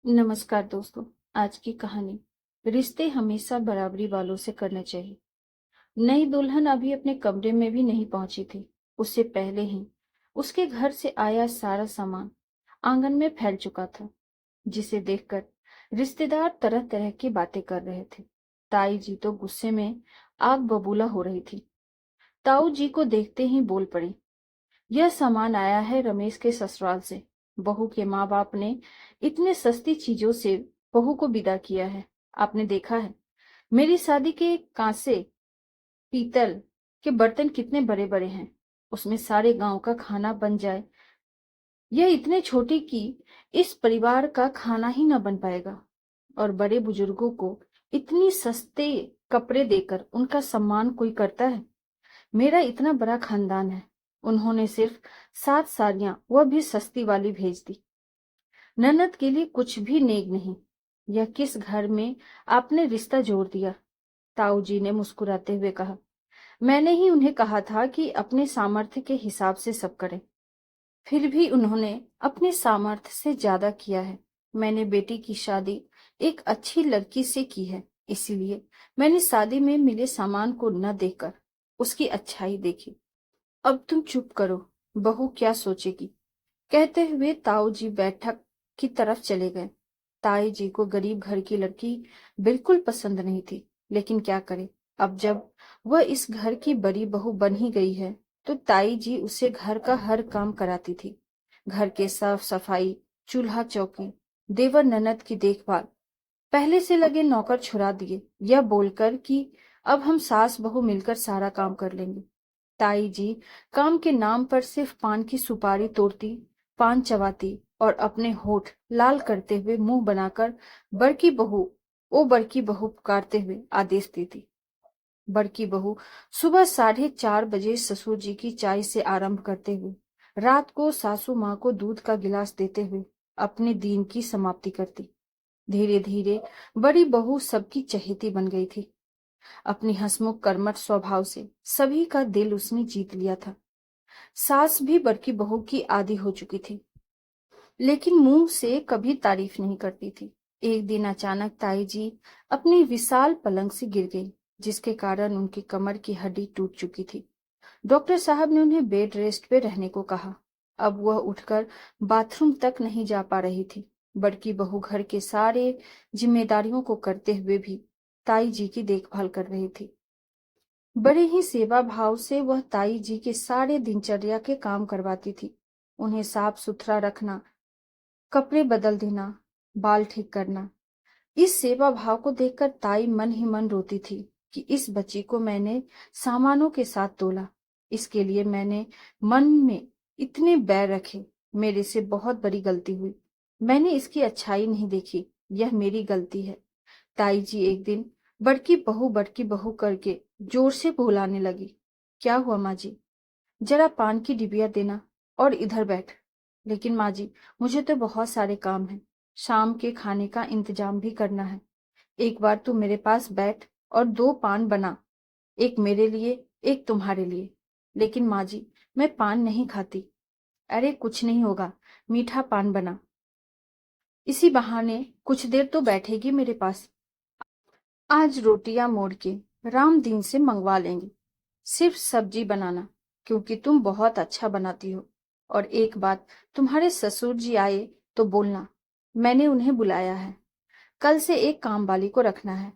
नमस्कार दोस्तों। आज की कहानी, रिश्ते हमेशा बराबरी वालों से करने चाहिए। नई दुल्हन अभी अपने कमरे में भी नहीं पहुंची थी। उससे पहले ही उसके घर से आया सारा सामान आंगन में फैल चुका था, जिसे देखकर रिश्तेदार तरह तरह की बातें कर रहे थे। ताई जी तो गुस्से में आग बबूला हो रही थी। ताऊ जी को देखते ही बोल पड़ी, यह सामान आया है रमेश के ससुराल से। बहू के माँ बाप ने इतने सस्ती चीजों से बहू को विदा किया है। आपने देखा है मेरी शादी के कांसे पीतल के बर्तन कितने बड़े बड़े हैं। उसमें सारे गांव का खाना बन जाए। यह इतने छोटी कि इस परिवार का खाना ही न बन पाएगा। और बड़े बुजुर्गों को इतनी सस्ते कपड़े देकर उनका सम्मान कोई करता है? मेरा इतना बड़ा खानदान है, उन्होंने सिर्फ 7 साड़ियां, वह भी सस्ती वाली भेज दी। ननद के लिए कुछ भी नेक नहीं। यह किस घर में आपने रिश्ता जोड़ दिया? ताऊ जी ने मुस्कुराते हुए कहा, मैंने ही उन्हें कहा था कि अपने सामर्थ्य के हिसाब से सब करें। फिर भी उन्होंने अपने सामर्थ्य से ज्यादा किया है। मैंने बेटी की शादी एक अच्छी लड़की से की है, इसीलिए मैंने शादी में मिले सामान को न देखकर उसकी अच्छाई देखी। अब तुम चुप करो, बहू क्या सोचेगी? कहते हुए ताऊ जी बैठक की तरफ चले गए। ताई जी को गरीब घर की लड़की बिल्कुल पसंद नहीं थी, लेकिन क्या करे, अब जब वह इस घर की बड़ी बहू बन ही गई है तो ताई जी उसे घर का हर काम कराती थी। घर के साफ सफाई, चूल्हा चौकी, देवर ननद की देखभाल। पहले से लगे नौकर छुड़ा दिए, यह बोलकर कि अब हम सास बहू मिलकर सारा काम कर लेंगे। ताई जी काम के नाम पर सिर्फ पान की सुपारी तोड़ती, पान चबाती और अपने होठ लाल करते हुए मुंह बनाकर बड़की बहू, ओ बड़की बहू पुकारते हुए आदेश देती। बड़की बहू सुबह 4:30 बजे ससुर जी की चाय से आरंभ करते हुए रात को सासू माँ को दूध का गिलास देते हुए अपने दिन की समाप्ति करती। धीरे धीरे बड़ी बहू सबकी चहेती बन गई थी। अपनी हंसमुख कर्मठ स्वभाव से सभी का दिल उसने जीत लिया था। सास भी बड़की बहू की आदी हो चुकी थी, लेकिन मुंह से कभी तारीफ नहीं करती थी। एक दिन अचानक ताई जी अपनी विशाल पलंग से गिर गई, जिसके कारण उनकी कमर की हड्डी टूट चुकी थी। डॉक्टर साहब ने उन्हें बेड रेस्ट पे रहने को कहा। अब वह उठकर बाथरूम तक नहीं जा पा रही थी। बड़की बहू घर के सारे जिम्मेदारियों को करते हुए भी ताई जी की देखभाल कर रही थी। बड़े ही सेवा भाव से वह ताई जी के सारे दिनचर्या के काम करवाती थी। उन्हें साफ सुथरा रखना, कपड़े बदल देना, बाल ठीक करना। इस सेवा भाव को देखकर ताई मन ही मन रोती थी कि इस बच्ची को मैंने सामानों के साथ तोला, इसके लिए मैंने मन में इतने बैर रखे। मेरे से बहुत बड़ी गलती हुई, मैंने इसकी अच्छाई नहीं देखी, यह मेरी गलती है। ताई जी एक दिन बड़की बहू करके जोर से बुलाने लगी। क्या हुआ माँ जी? जरा पान की डिबिया देना और इधर बैठ। लेकिन माँ जी, मुझे तो बहुत सारे काम हैं, शाम के खाने का इंतजाम भी करना है। एक बार तू मेरे पास बैठ और 2 पान बना, एक मेरे लिए, एक तुम्हारे लिए। लेकिन माँ जी, मैं पान नहीं खाती। अरे कुछ नहीं होगा, मीठा पान बना, इसी बहाने कुछ देर तो बैठेगी मेरे पास। आज रोटियां मोड़ के राम दिन से मंगवा लेंगे। सिर्फ सब्जी बनाना, क्योंकि तुम बहुत अच्छा बनाती हो। और एक बात, तुम्हारे ससुर जी आए तो बोलना, मैंने उन्हें बुलाया है। कल से एक काम वाली को रखना है।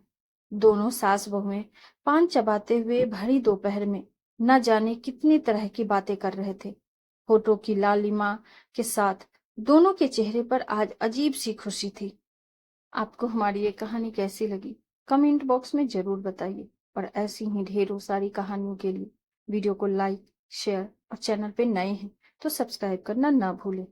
दोनों सास बहुएं पान चबाते हुए भरी दोपहर में न जाने कितनी तरह की बातें कर रहे थे। होठों की लालिमा के साथ दोनों के चेहरे पर आज अजीब सी खुशी थी। आपको हमारी ये कहानी कैसी लगी, कमेंट बॉक्स में जरूर बताइए। और ऐसी ही ढेरों सारी कहानियों के लिए वीडियो को लाइक, शेयर और चैनल पे नए हैं तो सब्सक्राइब करना ना भूलें।